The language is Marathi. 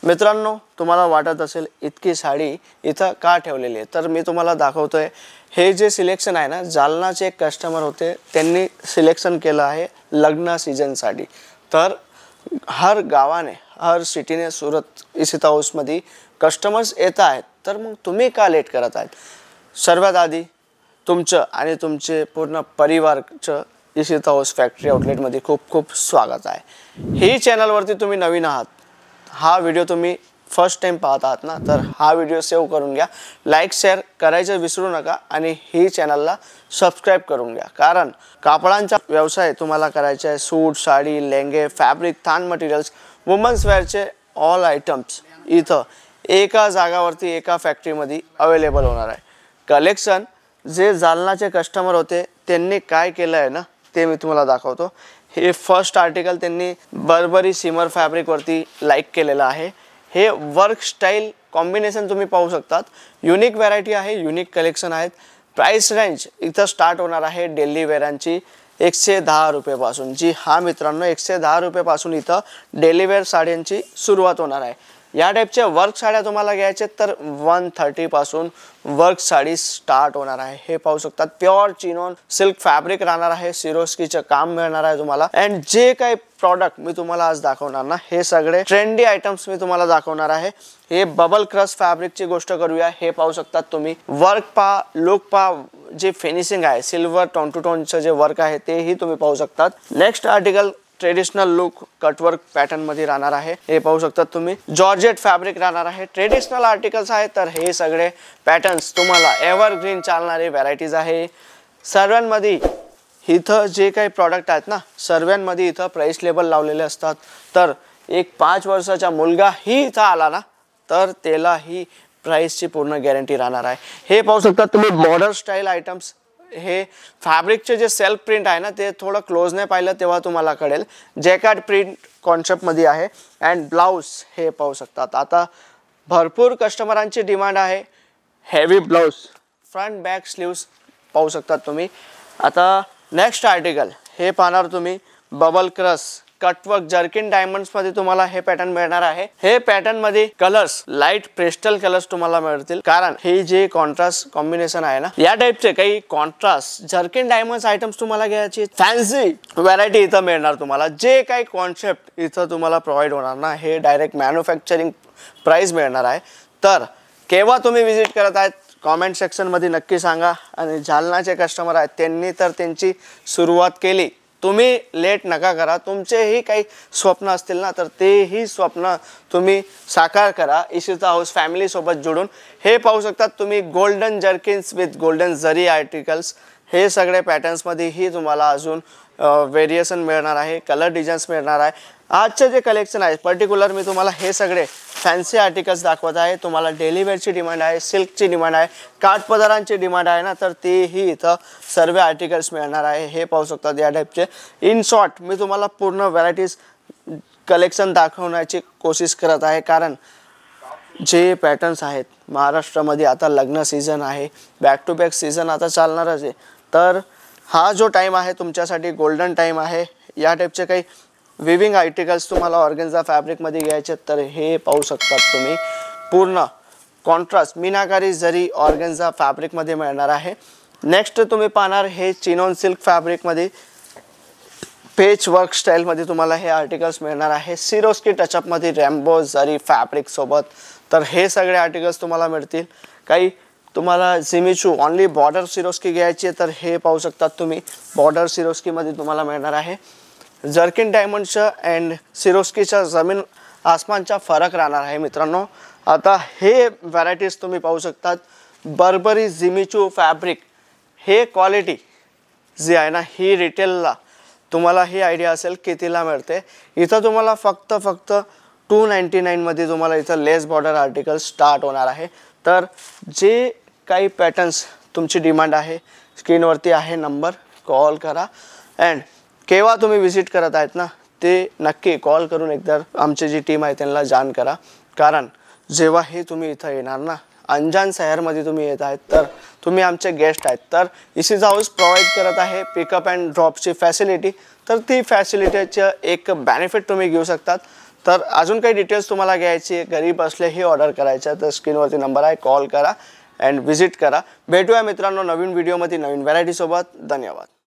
मित्रांनो, तुम्हाला वाटत असेल इतकी साडी इथं का ठेवलेली आहे, तर मी तुम्हाला दाखवतोय। हे जे सिलेक्शन आहे ना, जालनाचे एक कस्टमर होते, त्यांनी सिलेक्शन केलं आहे लग्न सीजनसाठी। तर हर गावाने हर सिटीने सूरत इसिता हाऊसमध्ये कस्टमर्स येत आहेत, तर मग तुम्ही का लेट करत आहेत? सर्वात आधी तुमचं आणि तुमचे पूर्ण परिवारचं इसिता हाऊस फॅक्टरी आउटलेटमध्ये खूप खूप स्वागत आहे। ही चॅनलवरती तुम्ही नवीन आहात, हा व्हिडिओ तुम्ही फर्स्ट टाइम पाहत आहात ना, तर हा व्हिडिओ सेव्ह करून घ्या, लाईक शेअर करायचं विसरू नका आणि ही चॅनलला सबस्क्राइब करून घ्या। कारण कापडांचा व्यवसाय तुम्हाला करायचा आहे, सूट, साडी, लेंगे, फॅब्रिक, थान मटेरियल्स, वुमन्स वेअरचे ऑल आयटम्स इथं एका जागावरती एका फॅक्टरीमध्ये अवेलेबल होणार आहे। कलेक्शन जे जालनाचे कस्टमर होते त्यांनी काय केलं आहे ना, ते मी तुम्हाला दाखवतो। हे फर्स्ट आर्टिकल त्यांनी बर्बरी सिमर फॅब्रिक वरती लाईक केलेलं आहे। हे वर्क स्टाईल कॉम्बिनेशन तुम्ही पाहू शकतात, युनिक व्हरायटी आहे, युनिक कलेक्शन आहेत। प्राइस रेंज इथं स्टार्ट होणार आहे डेली वेअरांची 110 रुपयापासून। जी हां मित्रांनो, 110 रुपयापासून इथं डेली वेअर साड्यांची सुरुवात होणार आहे। या टाइपचे वर्क साड्या तुम्हाला घ्यायचे तर 130 पासून वर्क साडी स्टार्ट होणार आहे। हे पाहू शकतात, प्युअर चिनॉन सिल्क फॅब्रिक राहणार आहे, सिरोस्कीचं काम मिळणार आहे तुम्हाला। अँड जे काही प्रॉडक्ट मी तुम्हाला आज दाखवणार ना, हे सगळे ट्रेंडी आयटम्स मी तुम्हाला दाखवणार आहे। हे बबल क्रश फॅब्रिकची गोष्ट करूया। हे पाहू शकतात तुम्ही, वर्क पा, लुक पा, जे फिनिशिंग आहे सिल्वर टोन टू टोनचं जे वर्क आहे तेही तुम्ही पाहू शकतात। Next article traditional look cutwork pattern मध्ये राहणार आहे। हे पाहू शकतात तुम्ही, जॉर्जेट फॅब्रिक राहणार आहे। ट्रेडिशनल आर्टिकल्स आहेत, तर हे सगळे पॅटर्न्स तुम्हाला एव्हरग्रीन चालणारे व्हरायटीज आहे। सर्वांमध्ये इथं जे काही प्रॉडक्ट आहेत ना, सर्वांमध्ये इथं प्राइस लेबल लावलेले असतात। तर एक 5 वर्षाचा मुलगा ही इथं आला ना, तर त्याला ही प्राइसची पूर्ण गॅरंटी राहणार आहे। हे पाहू शकता तुम्ही, बॉर्डर स्टाईल आयटम्स। हे फॅब्रिकचे जे सेल्फ प्रिंट आहे ना, ते थोडं क्लोजने पाहिलं तेव्हा तुम्हाला कळेल। जॅकेट प्रिंट कॉन्सेप्टमध्ये आहे। अँड ब्लाउज हे पाहू शकतात, आता भरपूर कस्टमरांची डिमांड आहे heavy blouse, front back sleeves पाहू शकतात तुम्ही। आता नेक्स्ट आर्टिकल हे पाहणार तुम्ही, bubble crush cutwork jerkin diamonds मध्ये तुम्हाला हे पॅटर्न मिळणार आहे। हे पॅटर्न मध्ये कलर्स लाईट पेस्टल कलर्स तुम्हाला मिळतील, कारण हे जे कॉन्ट्रास्ट कॉम्बिनेशन आहे ना, या टाइपचे काही कॉन्ट्रास्ट जर्किन डायमंड्स आयटम्स तुम्हाला घ्यायचे। फॅन्सी व्हरायटी इथं मिळणार तुम्हाला। जे काही कॉन्सेप्ट इथं तुम्हाला प्रोव्हाइड होणार ना, हे डायरेक्ट मॅन्युफॅक्चरिंग प्राइस मिळणार आहे। तर केव्हा तुम्ही विजिट करत आहेत कमेंट सेक्शन मध्ये नक्की सांगा। आणि जालनाचे कस्टमर आहेत त्यांनी तर त्यांची सुरुवात केली, तुम्ही लेट नका करा। तुमचेही काही स्वप्न असतील ना, तर तेही स्वप्न तुम्ही साकार करा इसिता हाऊस फॅमिली सोबत जोडून। हे पाहू शकतात तुम्ही, गोल्डन जर्किन्स विथ गोल्डन जरी आर्टिकल्स। हे सगळे पॅटर्न्स मध्येही तुम्हाला अजून व्हेरिएशन मिळणार आहे, कलर डिझाईन्स मिळणार आहे। आजचे जे कलेक्शन आहे पर्टिक्युलर मी तुम्हाला हे सगळे फॅन्सी आर्टिकल्स दाखवत आहे। तुम्हाला डेली वेअरची डिमांड आहे, सिल्कची डिमांड आहे, काठपदरांची डिमांड आहे ना, तर तेही इथं सर्व आर्टिकल्स मिळणार आहे। हे पाहू शकतात या टाइपचे। इन शॉर्ट मी तुम्हाला पूर्ण व्हरायटीज कलेक्शन दाखवण्याची कोशिश करत आहे, कारण जे पॅटर्न्स आहेत महाराष्ट्रामध्ये आता लग्न सीझन आहे, बॅक टू बॅक सीझन आता चालणारच आहे। तर हा जो टाइम आहे तुमच्यासाठी गोल्डन टाइम आहे। या टाइपचे काही विविंग आर्टिकल्स तुम्हाला ऑर्गेन्झा फॅब्रिक मध्ये घ्यायचे, तर हे पाहू शकतात तुम्ही, पूर्ण कॉन्ट्रास्ट मीनाकारी जरी ऑर्गेन्झा फॅब्रिक मध्ये मिळणार आहे। नेक्स्ट तुम्ही पाहणार हे चिनॉन सिल्क फॅब्रिक मध्ये पेच वर्क स्टाईल मध्ये तुम्हाला हे आर्टिकल्स मिळणार आहे। सिरोस्की टचअप मध्ये रॅम्बो जरी फॅब्रिक सोबत, तर हे सगळे आर्टिकल्स तुम्हाला मिळतील। काही तुम्हाला जिमिचू ओनली बॉर्डर सिरोस्की घ्यायची, तर हे पाहू शकतात तुम्ही, बॉर्डर सिरोस्की मध्ये तुम्हाला मिळणार आहे। जर्किन डायमंडचं अँड सिरोस्कीच्या जमीन आसमानचा फरक राहणार आहे मित्रांनो। आता हे व्हरायटीज तुम्ही पाहू शकतात, बर्बरी जिमिचू फॅब्रिक। हे क्वालिटी जी आहे ना, ही रिटेलला तुम्हाला ही आयडिया असेल कितीला मिळते। इथं तुम्हाला फक्त 299 मध्ये तुम्हाला इथं लेस बॉर्डर आर्टिकल स्टार्ट होणार आहे। तर जे काही पॅटर्न्स तुमची डिमांड आहे, स्क्रीनवरती आहे नंबर, कॉल करा। अँड केव्हा तुम्ही विजिट करत आहेत ना, ते नक्की कॉल करून एकदा आमची जी टीम आहे त्यांना जाण करा। कारण जेव्हा हे तुम्ही इथं येणार ना, अंजान शहरमध्ये तुम्ही येत आहेत, तर तुम्ही आमचे गेस्ट आहेत। तर इसिता हाऊस प्रोव्हाइड करत आहे पिकअप अँड ड्रॉपची फॅसिलिटी, तर ती फॅसिलिटीचं एक बेनिफिट तुम्ही घेऊ शकतात। तर अजून काही डिटेल्स तुम्हाला घ्यायची, घरी बसल्याही ऑर्डर करायच्या, तर स्क्रीनवरती नंबर आहे, कॉल करा अँड व्हिजिट करा. भेटूया मित्रांनो नवीन व्हिडिओमध्ये नवीन व्हरायटी सोबत. धन्यवाद.